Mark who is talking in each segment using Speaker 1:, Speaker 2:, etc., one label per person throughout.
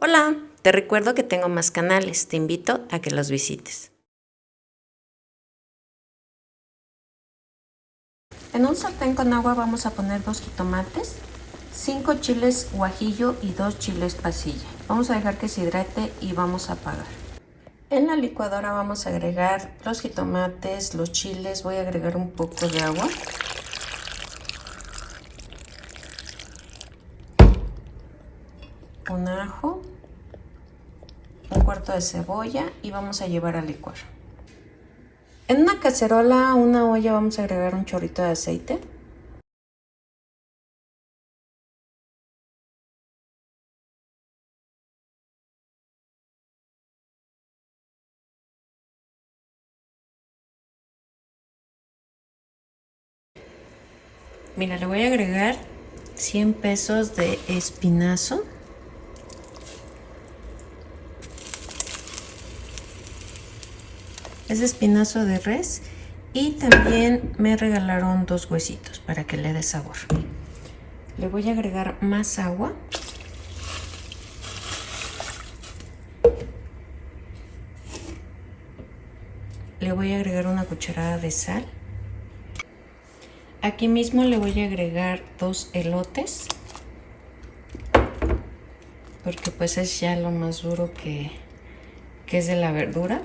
Speaker 1: Hola, te recuerdo que tengo más canales, te invito a que los visites. En un sartén con agua vamos a poner 2 jitomates, 5 chiles guajillo y 2 chiles pasilla. Vamos a dejar que se hidrate y vamos a apagar. En la licuadora vamos a agregar los jitomates, los chiles, voy a agregar un poco de agua. Un ajo, un cuarto de cebolla y vamos a llevar a licuar. En una cacerola, una olla, vamos a agregar un chorrito de aceite. Mira, le voy a agregar 100 pesos de espinazo. Es espinazo de res y también me regalaron 2 huesitos para que le dé sabor. Le voy a agregar más agua. Le voy a agregar una cucharada de sal. Aquí mismo le voy a agregar 2 elotes, porque pues es ya lo más duro que es de la verdura.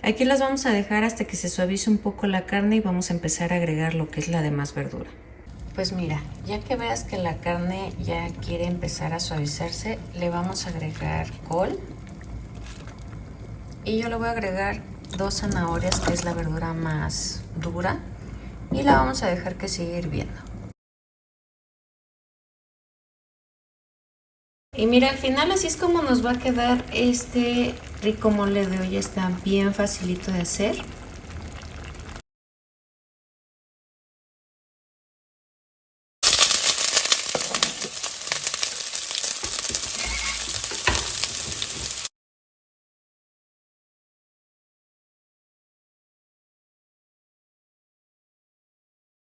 Speaker 1: Aquí las vamos a dejar hasta que se suavice un poco la carne y vamos a empezar a agregar lo que es la demás verdura. Pues mira, ya que veas que la carne ya quiere empezar a suavizarse, le vamos a agregar col. Y yo le voy a agregar 2 zanahorias, que es la verdura más dura. Y la vamos a dejar que siga hirviendo. Y mira, al final así es como nos va a quedar este rico mole de olla. Está bien facilito de hacer.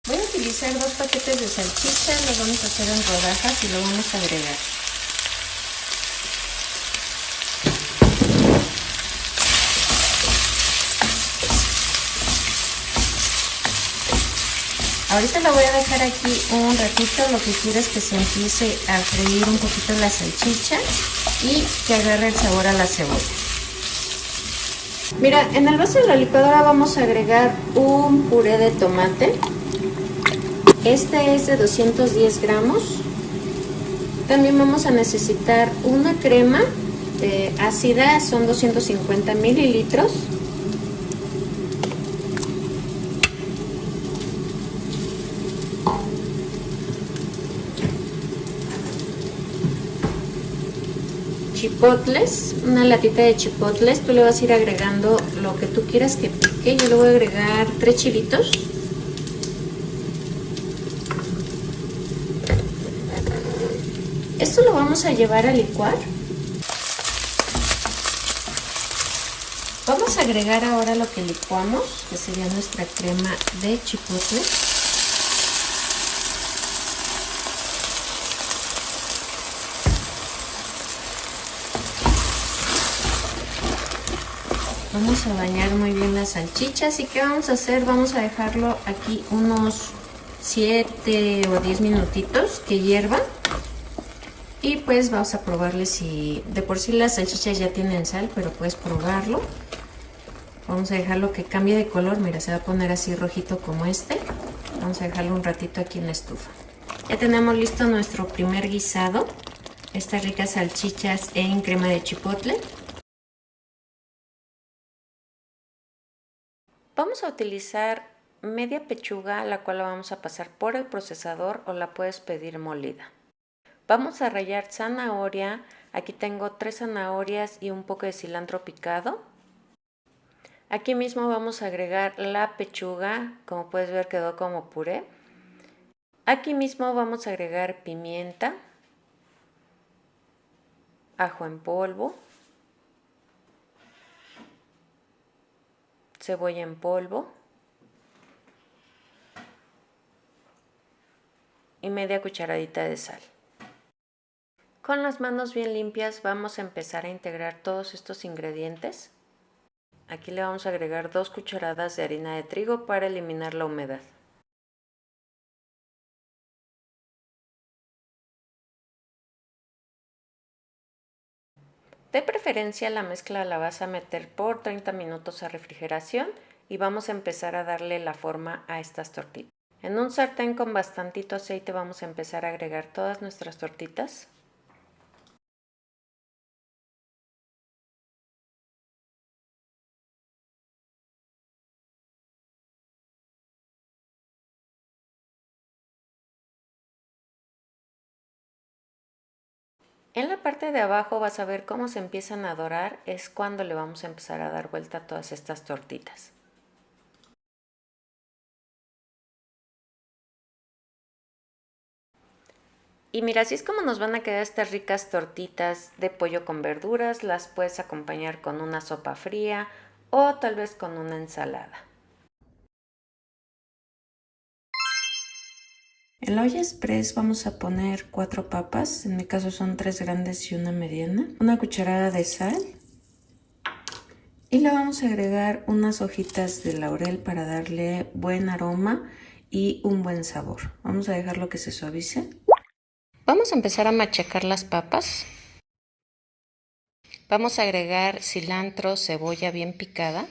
Speaker 1: Voy a utilizar 2 paquetes de salchicha, los vamos a hacer en rodajas y lo vamos a agregar. Ahorita la voy a dejar aquí un ratito, lo que quiero es que se empiece a freír un poquito la salchicha y que agarre el sabor a la cebolla. Mira, en el vaso de la licuadora vamos a agregar un puré de tomate. Este es de 210 gramos. También vamos a necesitar una crema ácida, son 250 mililitros. Chipotles, una latita de chipotles. Tú le vas a ir agregando lo que tú quieras que pique. Yo le voy a agregar 3 chilitos. Esto lo vamos a llevar a licuar. Vamos a agregar ahora lo que licuamos, que sería nuestra crema de chipotle. Vamos a bañar muy bien las salchichas. ¿Y qué vamos a hacer? Vamos a dejarlo aquí unos 7 o 10 minutitos que hierva. Y pues vamos a probarle si de por sí las salchichas ya tienen sal, pero puedes probarlo. Vamos a dejarlo que cambie de color. Mira, se va a poner así rojito como este. Vamos a dejarlo un ratito aquí en la estufa. Ya tenemos listo nuestro primer guisado. Estas ricas salchichas en crema de chipotle. Vamos a utilizar media pechuga, la cual la vamos a pasar por el procesador o la puedes pedir molida. Vamos a rallar zanahoria. Aquí tengo 3 zanahorias y un poco de cilantro picado. Aquí mismo vamos a agregar la pechuga, como puedes ver quedó como puré. Aquí mismo vamos a agregar pimienta, ajo en polvo, cebolla en polvo y media cucharadita de sal. Con las manos bien limpias vamos a empezar a integrar todos estos ingredientes. Aquí le vamos a agregar 2 cucharadas de harina de trigo para eliminar la humedad. De preferencia la mezcla la vas a meter por 30 minutos a refrigeración y vamos a empezar a darle la forma a estas tortitas. En un sartén con bastantito aceite vamos a empezar a agregar todas nuestras tortitas. En la parte de abajo vas a ver cómo se empiezan a dorar, es cuando le vamos a empezar a dar vuelta a todas estas tortitas. Y mira, así es como nos van a quedar estas ricas tortitas de pollo con verduras. Las puedes acompañar con una sopa fría o tal vez con una ensalada. En la olla express vamos a poner 4 papas, en mi caso son 3 grandes y una mediana, una cucharada de sal y le vamos a agregar unas hojitas de laurel para darle buen aroma y un buen sabor. Vamos a dejarlo que se suavice. Vamos a empezar a machacar las papas. Vamos a agregar cilantro, cebolla bien picada.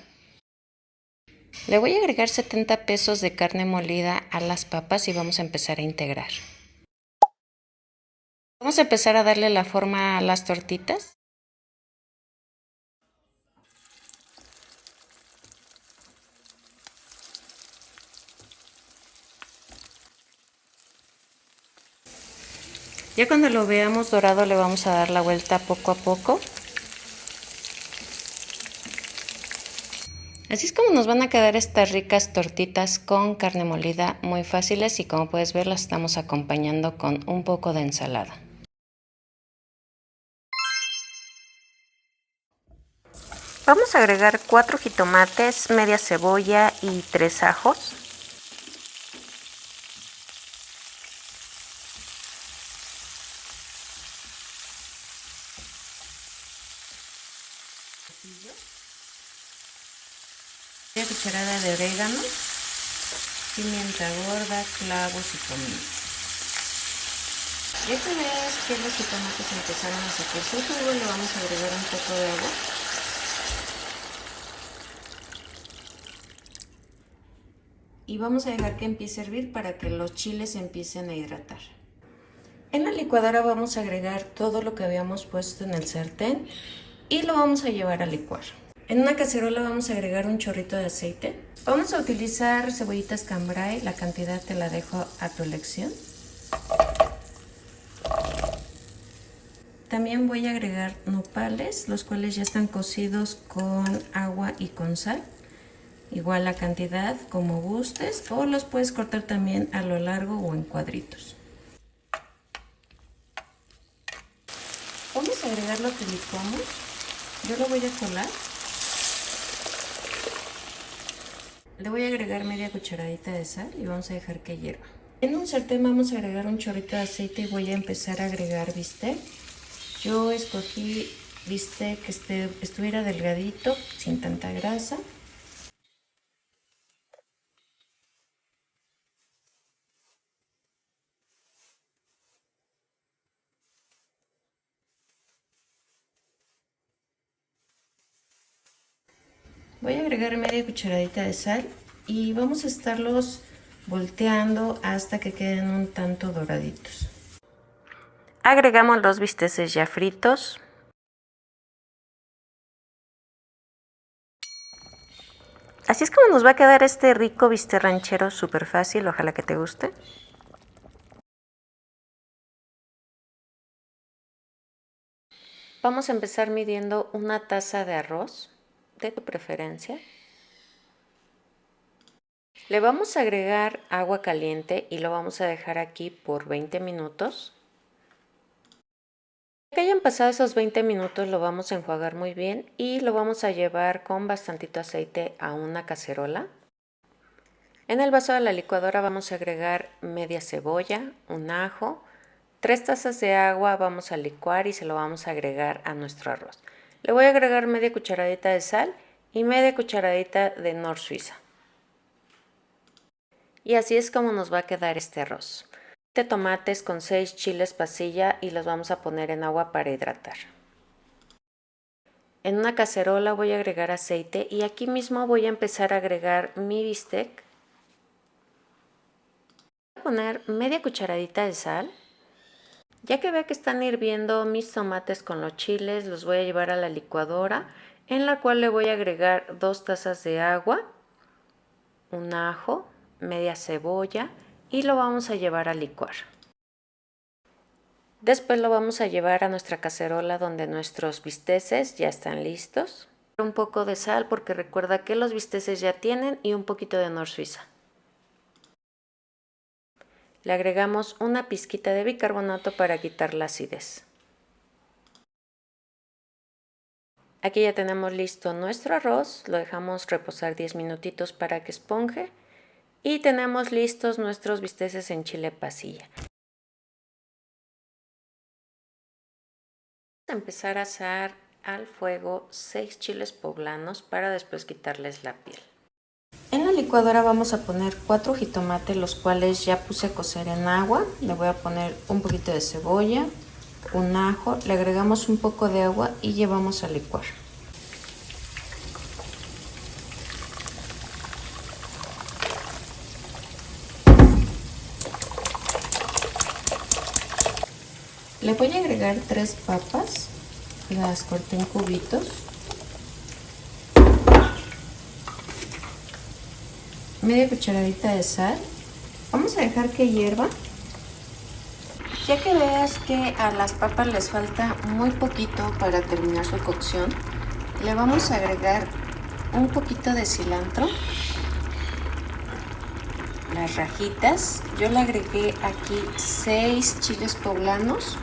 Speaker 1: Le voy a agregar 70 pesos de carne molida a las papas y vamos a empezar a integrar. Vamos a empezar a darle la forma a las tortitas. Ya cuando lo veamos dorado le vamos a dar la vuelta poco a poco. Así es como nos van a quedar estas ricas tortitas con carne molida, muy fáciles, y como puedes ver las estamos acompañando con un poco de ensalada. Vamos a agregar 4 jitomates, media cebolla y 3 ajos. Media cucharada de orégano, pimienta gorda, clavos y comino. Ya que veas que los jitomates empezaron a sacar su jugo, le vamos a agregar un poco de agua. Y vamos a dejar que empiece a hervir para que los chiles empiecen a hidratar. En la licuadora vamos a agregar todo lo que habíamos puesto en el sartén y lo vamos a llevar a licuar. En una cacerola vamos a agregar un chorrito de aceite. Vamos a utilizar cebollitas cambray, la cantidad te la dejo a tu elección. También voy a agregar nopales, los cuales ya están cocidos con agua y con sal. Igual la cantidad como gustes, o los puedes cortar también a lo largo o en cuadritos. Vamos a agregar lo que licuamos. Yo lo voy a colar. Le voy a agregar media cucharadita de sal y vamos a dejar que hierva. En un sartén vamos a agregar un chorrito de aceite y voy a empezar a agregar bistec. Yo escogí bistec que estuviera delgadito, sin tanta grasa. Voy a agregar media cucharadita de sal y vamos a estarlos volteando hasta que queden un tanto doraditos. Agregamos los bisteces ya fritos. Así es como nos va a quedar este rico bistec ranchero, súper fácil, ojalá que te guste. Vamos a empezar midiendo una taza de arroz, de tu preferencia. Le vamos a agregar agua caliente y lo vamos a dejar aquí por 20 minutos. Que hayan pasado esos 20 minutos lo vamos a enjuagar muy bien y lo vamos a llevar con bastantito aceite a una cacerola. En el vaso de la licuadora vamos a agregar media cebolla, un ajo, 3 tazas de agua vamos a licuar y se lo vamos a agregar a nuestro arroz. Le voy a agregar media cucharadita de sal y media cucharadita de Nor Suiza. Y así es como nos va a quedar este arroz. 7 tomates con 6 chiles pasilla y los vamos a poner en agua para hidratar. En una cacerola voy a agregar aceite y aquí mismo voy a empezar a agregar mi bistec. Voy a poner media cucharadita de sal. Ya que vea que están hirviendo mis tomates con los chiles, los voy a llevar a la licuadora, en la cual le voy a agregar 2 tazas de agua, un ajo, media cebolla y lo vamos a llevar a licuar. Después lo vamos a llevar a nuestra cacerola donde nuestros bisteces ya están listos. Un poco de sal porque recuerda que los bisteces ya tienen y un poquito de Nor Suiza. Le agregamos una pizquita de bicarbonato para quitar la acidez. Aquí ya tenemos listo nuestro arroz, lo dejamos reposar 10 minutitos para que esponje y tenemos listos nuestros bisteces en chile pasilla. Empezar a asar al fuego 6 chiles poblanos para después quitarles la piel. En la licuadora vamos a poner 4 jitomates, los cuales ya puse a cocer en agua. Le voy a poner un poquito de cebolla, un ajo, le agregamos un poco de agua y llevamos a licuar. Le voy a agregar 3 papas, las corté en cubitos. Media cucharadita de sal. Vamos a dejar que hierva. Ya que veas que a las papas les falta muy poquito para terminar su cocción, le vamos a agregar un poquito de cilantro. Las rajitas, yo le agregué aquí 6 chiles poblanos.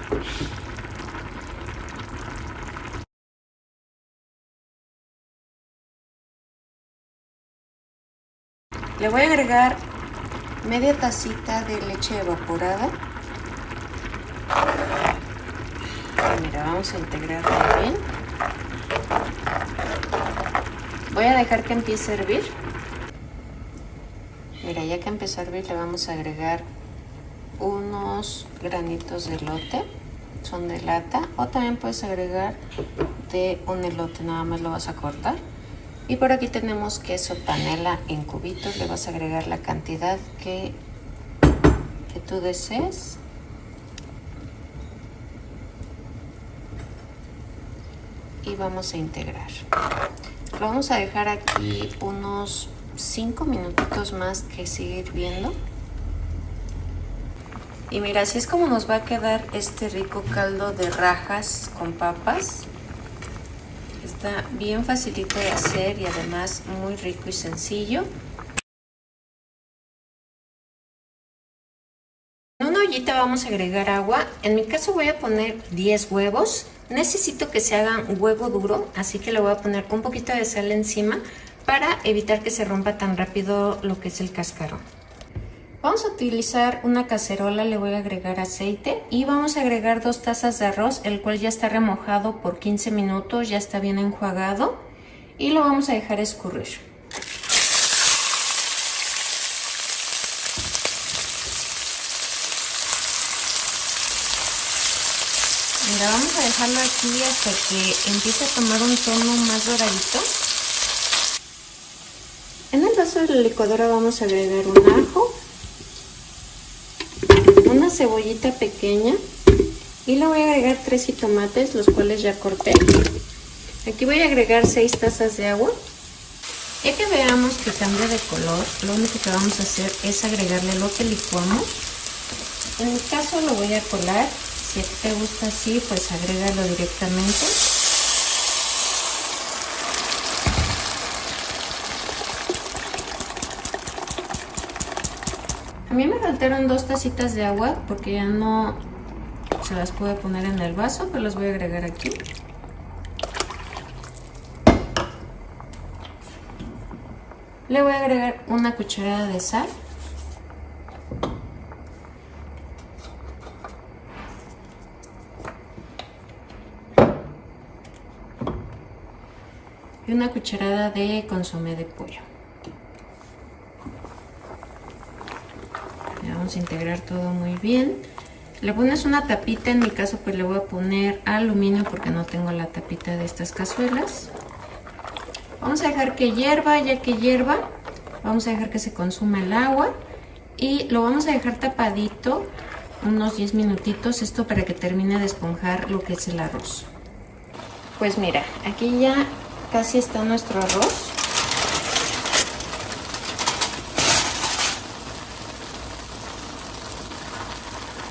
Speaker 1: Le voy a agregar media tacita de leche evaporada. Mira, vamos a integrar muy bien. Voy a dejar que empiece a hervir. Mira, ya que empezó a hervir le vamos a agregar unos granitos de elote, son de lata, o también puedes agregar de un elote, nada más lo vas a cortar. Y por aquí tenemos queso panela en cubitos, le vas a agregar la cantidad que tú desees. Y vamos a integrar. Lo vamos a dejar aquí unos 5 minutitos más que sigue hirviendo. Y mira, así es como nos va a quedar este rico caldo de rajas con papas. Está bien facilito de hacer y además muy rico y sencillo. En una ollita vamos a agregar agua. En mi caso voy a poner 10 huevos. Necesito que se hagan huevo duro, así que le voy a poner un poquito de sal encima para evitar que se rompa tan rápido lo que es el cascarón. Vamos a utilizar una cacerola, le voy a agregar aceite y vamos a agregar 2 tazas de arroz, el cual ya está remojado por 15 minutos, ya está bien enjuagado y lo vamos a dejar escurrir. Mira, vamos a dejarlo aquí hasta que empiece a tomar un tono más doradito. En el vaso de la licuadora vamos a agregar un ajo, una cebollita pequeña y le voy a agregar 3 jitomates, los cuales ya corté. Aquí voy a agregar 6 tazas de agua. Ya que veamos que cambia de color, lo único que vamos a hacer es agregarle lo que licuamos. En mi caso lo voy a colar. Si a ti te gusta así, pues agrégalo directamente. A mí me faltaron 2 tacitas de agua porque ya no se las pude poner en el vaso, pero las voy a agregar aquí. Le voy a agregar una cucharada de sal. y una cucharada de consomé de pollo. Vamos a integrar todo muy bien. Le pones una tapita, en mi caso pues le voy a poner aluminio porque no tengo la tapita de estas cazuelas. Vamos a dejar que hierva, ya que hierva vamos a dejar que se consuma el agua y lo vamos a dejar tapadito unos 10 minutitos, esto para que termine de esponjar lo que es el arroz. Pues mira, aquí ya casi está nuestro arroz.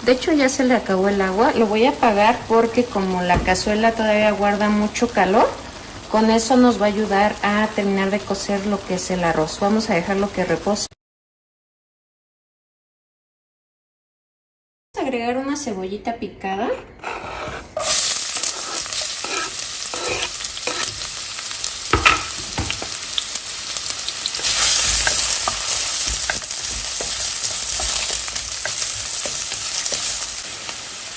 Speaker 1: De hecho ya se le acabó el agua, lo voy a apagar porque como la cazuela todavía guarda mucho calor, con eso nos va a ayudar a terminar de cocer lo que es el arroz. Vamos a dejarlo que repose. Vamos a agregar una cebollita picada.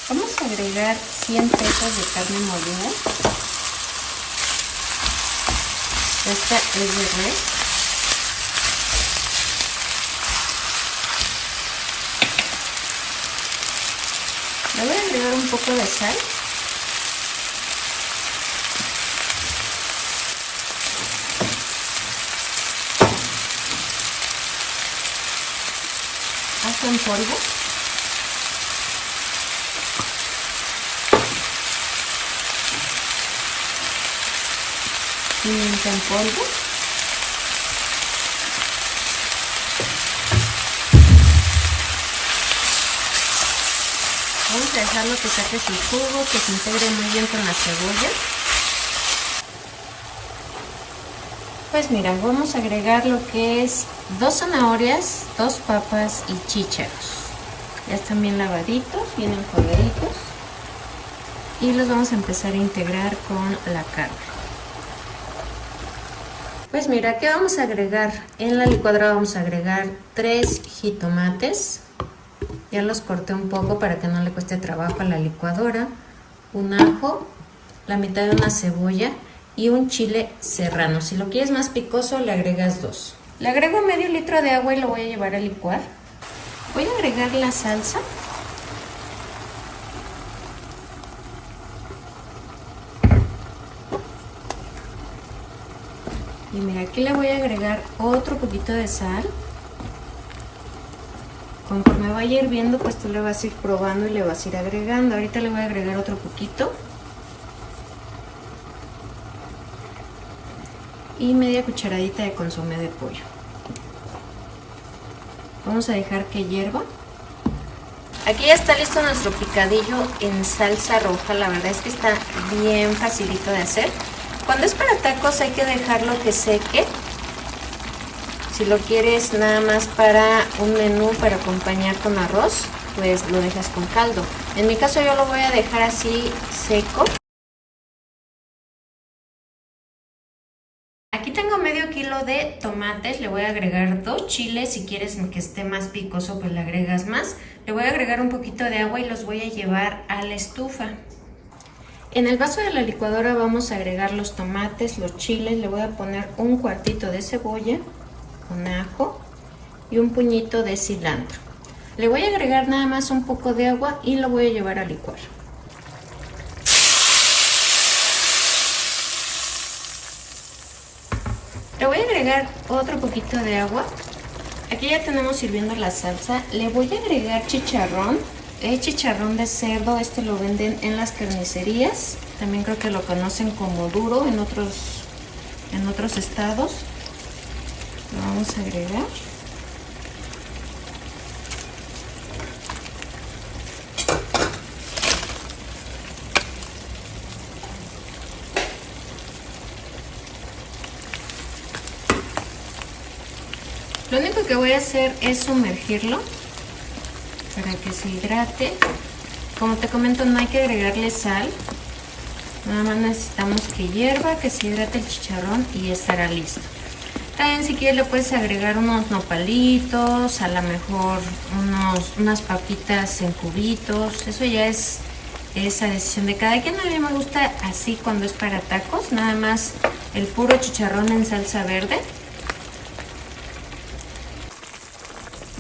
Speaker 1: Vamos a agregar 100 pesos de carne molida. Esta es de res. Le voy a agregar un poco de sal. Ajo en polvo. Pimienta en polvo. Vamos a dejarlo que saque su jugo, que se integre muy bien con la cebolla. Pues mira, vamos a agregar lo que es 2 zanahorias, 2 papas y chícharos. Ya están bien lavaditos, bien enjuagaditos. Y los vamos a empezar a integrar con la carne. Pues mira, ¿qué vamos a agregar? En la licuadora vamos a agregar 3 jitomates. Ya los corté un poco para que no le cueste trabajo a la licuadora. Un ajo, la mitad de una cebolla y un chile serrano. Si lo quieres más picoso, le agregas 2. Le agrego medio litro de agua y lo voy a llevar a licuar. Voy a agregar la salsa. Y mira, aquí le voy a agregar otro poquito de sal. Conforme vaya hirviendo, pues tú le vas a ir probando y le vas a ir agregando. Ahorita le voy a agregar otro poquito. Y media cucharadita de consomé de pollo. Vamos a dejar que hierva. Aquí ya está listo nuestro picadillo en salsa roja. La verdad es que está bien facilito de hacer. Cuando es para tacos hay que dejarlo que seque. Si lo quieres nada más para un menú para acompañar con arroz, pues lo dejas con caldo. En mi caso yo lo voy a dejar así seco. Aquí tengo medio kilo de tomates, le voy a agregar 2 chiles. Si quieres que esté más picoso, pues le agregas más. Le voy a agregar un poquito de agua y los voy a llevar a la estufa. En el vaso de la licuadora vamos a agregar los tomates, los chiles. Le voy a poner un cuartito de cebolla, un ajo y un puñito de cilantro. Le voy a agregar nada más un poco de agua y lo voy a llevar a licuar. Le voy a agregar otro poquito de agua. Aquí ya tenemos hirviendo la salsa. Le voy a agregar chicharrón. Es chicharrón de cerdo. Este lo venden en las carnicerías. También creo que lo conocen como duro en otros estados. Lo vamos a agregar. Lo único que voy a hacer es sumergirlo para que se hidrate. Como te comento, no hay que agregarle sal. Nada más necesitamos que hierva, que se hidrate el chicharrón y estará listo. También si quieres le puedes agregar unos nopalitos, a lo mejor unas papitas en cubitos. Eso ya es es a decisión de cada quien. A mí me gusta así cuando es para tacos, nada más el puro chicharrón en salsa verde.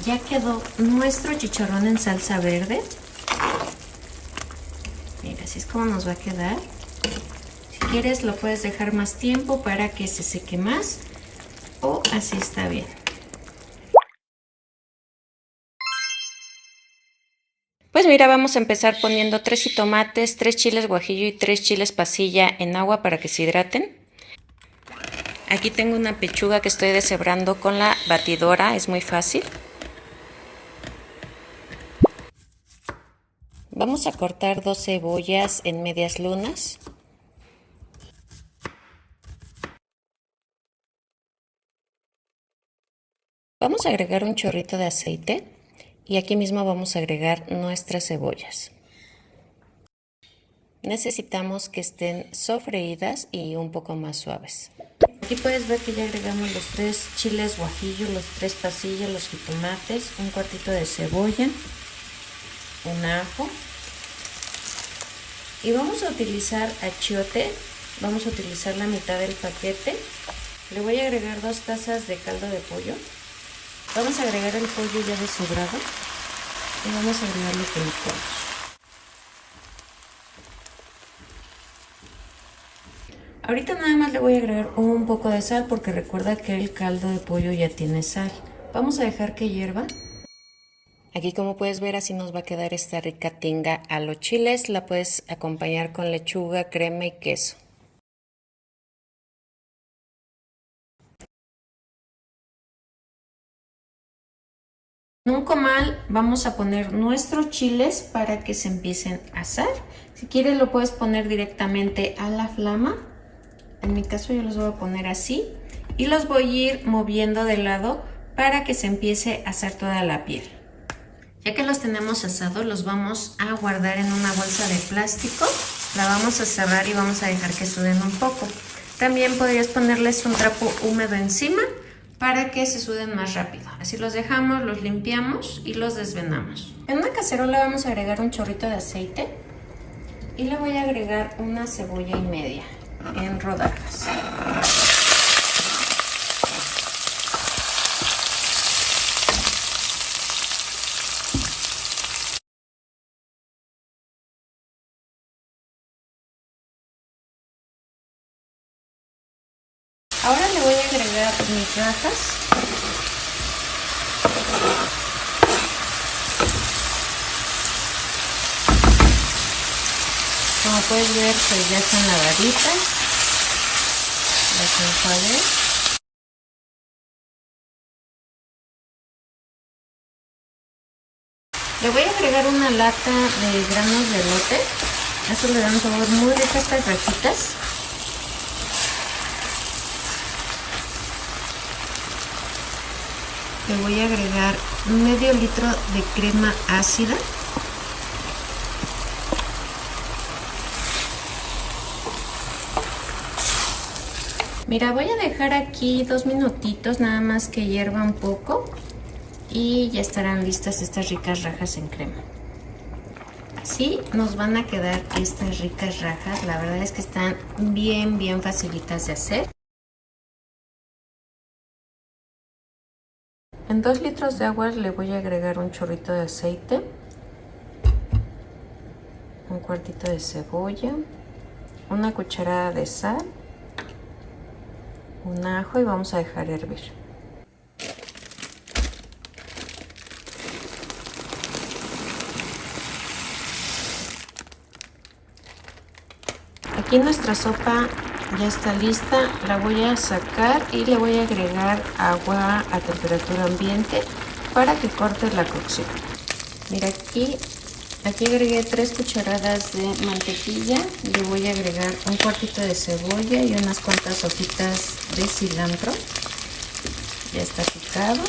Speaker 1: Ya quedó nuestro chicharrón en salsa verde. Mira, así es como nos va a quedar. Si quieres lo puedes dejar más tiempo para que se seque más, o así está bien. Pues mira, vamos a empezar poniendo 3 jitomates, 3 chiles guajillo y 3 chiles pasilla en agua para que se hidraten. Aquí tengo una pechuga que estoy deshebrando con la batidora, es muy fácil. Vamos a cortar 2 cebollas en medias lunas. Vamos a agregar un chorrito de aceite y aquí mismo vamos a agregar nuestras cebollas. Necesitamos que estén sofreídas y un poco más suaves. Aquí puedes ver que ya agregamos los 3 chiles guajillo, los 3 pasillas, los jitomates, un cuartito de cebolla, un ajo. Y vamos a utilizar achiote, vamos a utilizar la mitad del paquete. Le voy a agregar 2 tazas de caldo de pollo. Vamos a agregar el pollo ya deshebrado y vamos a agregar lo que licuamos. Ahorita nada más le voy a agregar un poco de sal porque recuerda que el caldo de pollo ya tiene sal. Vamos a dejar que hierva. Aquí como puedes ver así nos va a quedar esta rica tinga a los chiles. La puedes acompañar con lechuga, crema y queso. En un comal vamos a poner nuestros chiles para que se empiecen a asar. Si quieres lo puedes poner directamente a la flama. En mi caso yo los voy a poner así y los voy a ir moviendo de lado para que se empiece a asar toda la piel. Ya que los tenemos asados, los vamos a guardar en una bolsa de plástico. La vamos a cerrar y vamos a dejar que suden un poco. También podrías ponerles un trapo húmedo encima para que se suden más rápido. Así los dejamos, los limpiamos y los desvenamos. En una cacerola vamos a agregar un chorrito de aceite y le voy a agregar una cebolla y media en rodajas. Ahora le voy a agregar mis rajas. Como puedes ver, pues ya están lavaditas. Las enjuagué. Le voy a agregar una lata de granos de elote. Eso le da un sabor muy rico a estas rajitas. Le voy a agregar medio litro de crema ácida. Mira, voy a dejar aquí 2 minutitos nada más que hierva un poco y ya estarán listas estas ricas rajas en crema. Así nos van a quedar estas ricas rajas. La verdad es que están bien facilitas de hacer. En 2 litros de agua le voy a agregar un chorrito de aceite, un cuartito de cebolla, una cucharada de sal, un ajo y vamos a dejar hervir. Aquí nuestra sopa ya está lista, la voy a sacar y le voy a agregar agua a temperatura ambiente para que corte la cocción. Mira, aquí agregué 3 cucharadas de mantequilla, le voy a agregar un cuartito de cebolla y unas cuantas hojitas de cilantro. Ya está picado.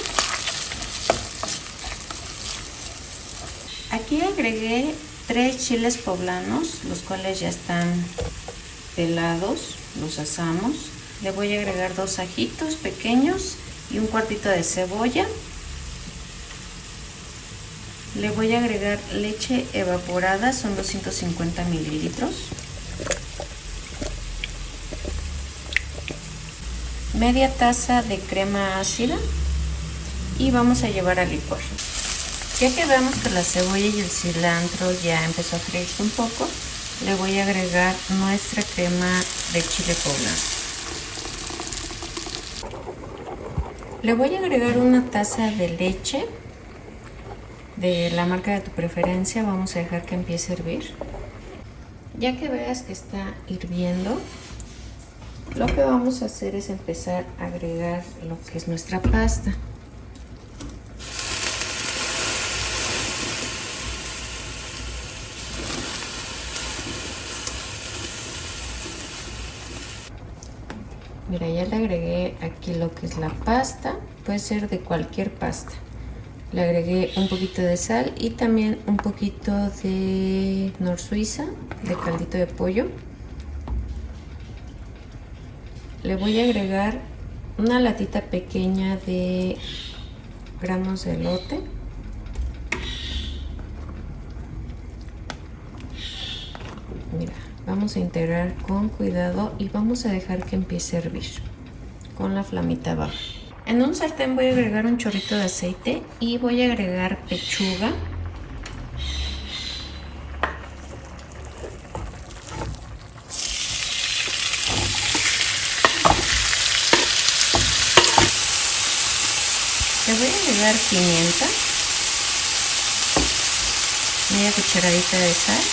Speaker 1: Aquí agregué 3 chiles poblanos, los cuales ya están pelados, los asamos. Le voy a agregar 2 ajitos pequeños y un cuartito de cebolla. Le voy a agregar leche evaporada, son 250 mililitros. Media taza de crema ácida y vamos a llevar a licuar. Ya que veamos que la cebolla y el cilantro ya empezó a freírse un poco, le voy a agregar nuestra crema de chile poblano. Le voy a agregar una taza de leche de la marca de tu preferencia. Vamos a dejar que empiece a hervir. Ya que veas que está hirviendo, lo que vamos a hacer es empezar a agregar lo que es nuestra pasta. Mira, ya le agregué aquí lo que es la pasta, puede ser de cualquier pasta. Le agregué un poquito de sal y también un poquito de Nor Suiza, de caldito de pollo. Le voy a agregar una latita pequeña de granos de elote. Mira, vamos a integrar con cuidado y vamos a dejar que empiece a hervir con la flamita baja. En un sartén voy a agregar un chorrito de aceite y voy a agregar pechuga. Le voy a agregar pimienta, media cucharadita de sal.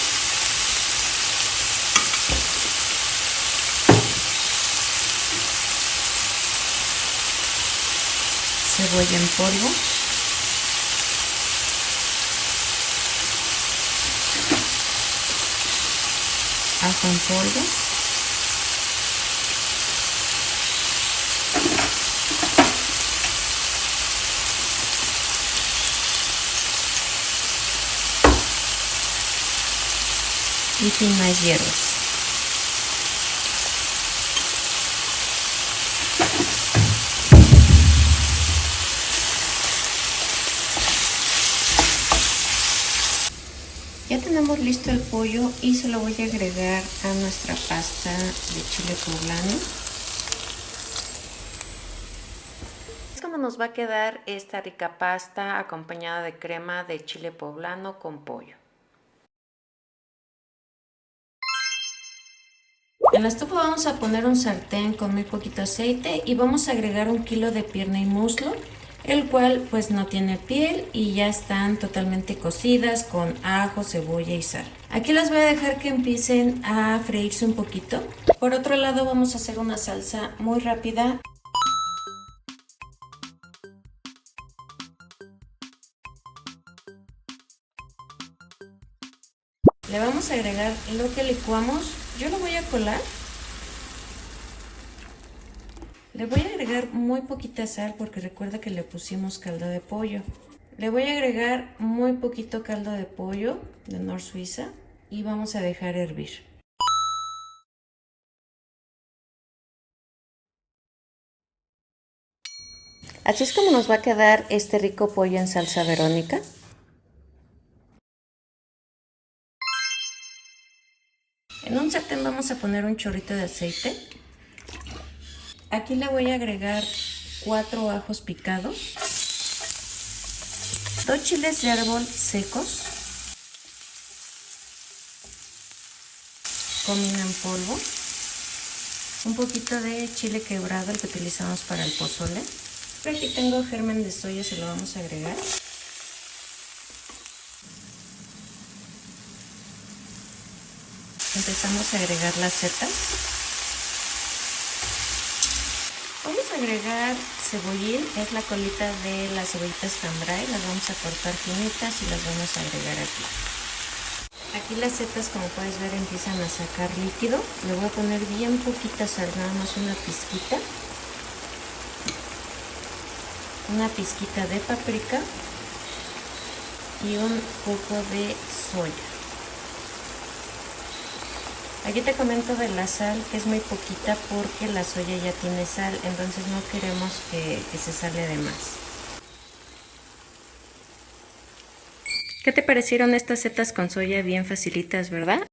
Speaker 1: Cebolla en polvo, ajo en polvo, y sin más hierbas. Ya tenemos listo el pollo y se lo voy a agregar a nuestra pasta de chile poblano. Es como nos va a quedar esta rica pasta acompañada de crema de chile poblano con pollo. En la estufa vamos a poner un sartén con muy poquito aceite y vamos a agregar 1 kilo de pierna y muslo, el cual pues no tiene piel y ya están totalmente cocidas con ajo, cebolla y sal. Aquí las voy a dejar que empiecen a freírse un poquito. Por otro lado vamos a hacer una salsa muy rápida. Le vamos a agregar lo que licuamos. Yo lo voy a colar. Le voy a agregar muy poquita sal porque recuerda que le pusimos caldo de pollo. Le voy a agregar muy poquito caldo de pollo de Nor Suiza y vamos a dejar hervir. Así es como nos va a quedar este rico pollo en salsa Verónica. En un sartén vamos a poner un chorrito de aceite. Aquí le voy a agregar 4 ajos picados, 2 chiles de árbol secos, comino en polvo, un poquito de chile quebrado, el que utilizamos para el pozole. Por aquí tengo germen de soya, se lo vamos a agregar. Empezamos a agregar las setas. Vamos a agregar cebollín, es la colita de las cebollitas cambray, las vamos a cortar finitas y las vamos a agregar aquí. Aquí las setas, como puedes ver, empiezan a sacar líquido. Le voy a poner bien poquita sal, nada más una pizquita de paprika y un poco de soya. Aquí te comento de la sal, que es muy poquita porque la soya ya tiene sal, entonces no queremos que se sale de más. ¿Qué te parecieron estas setas con soya bien facilitas, verdad?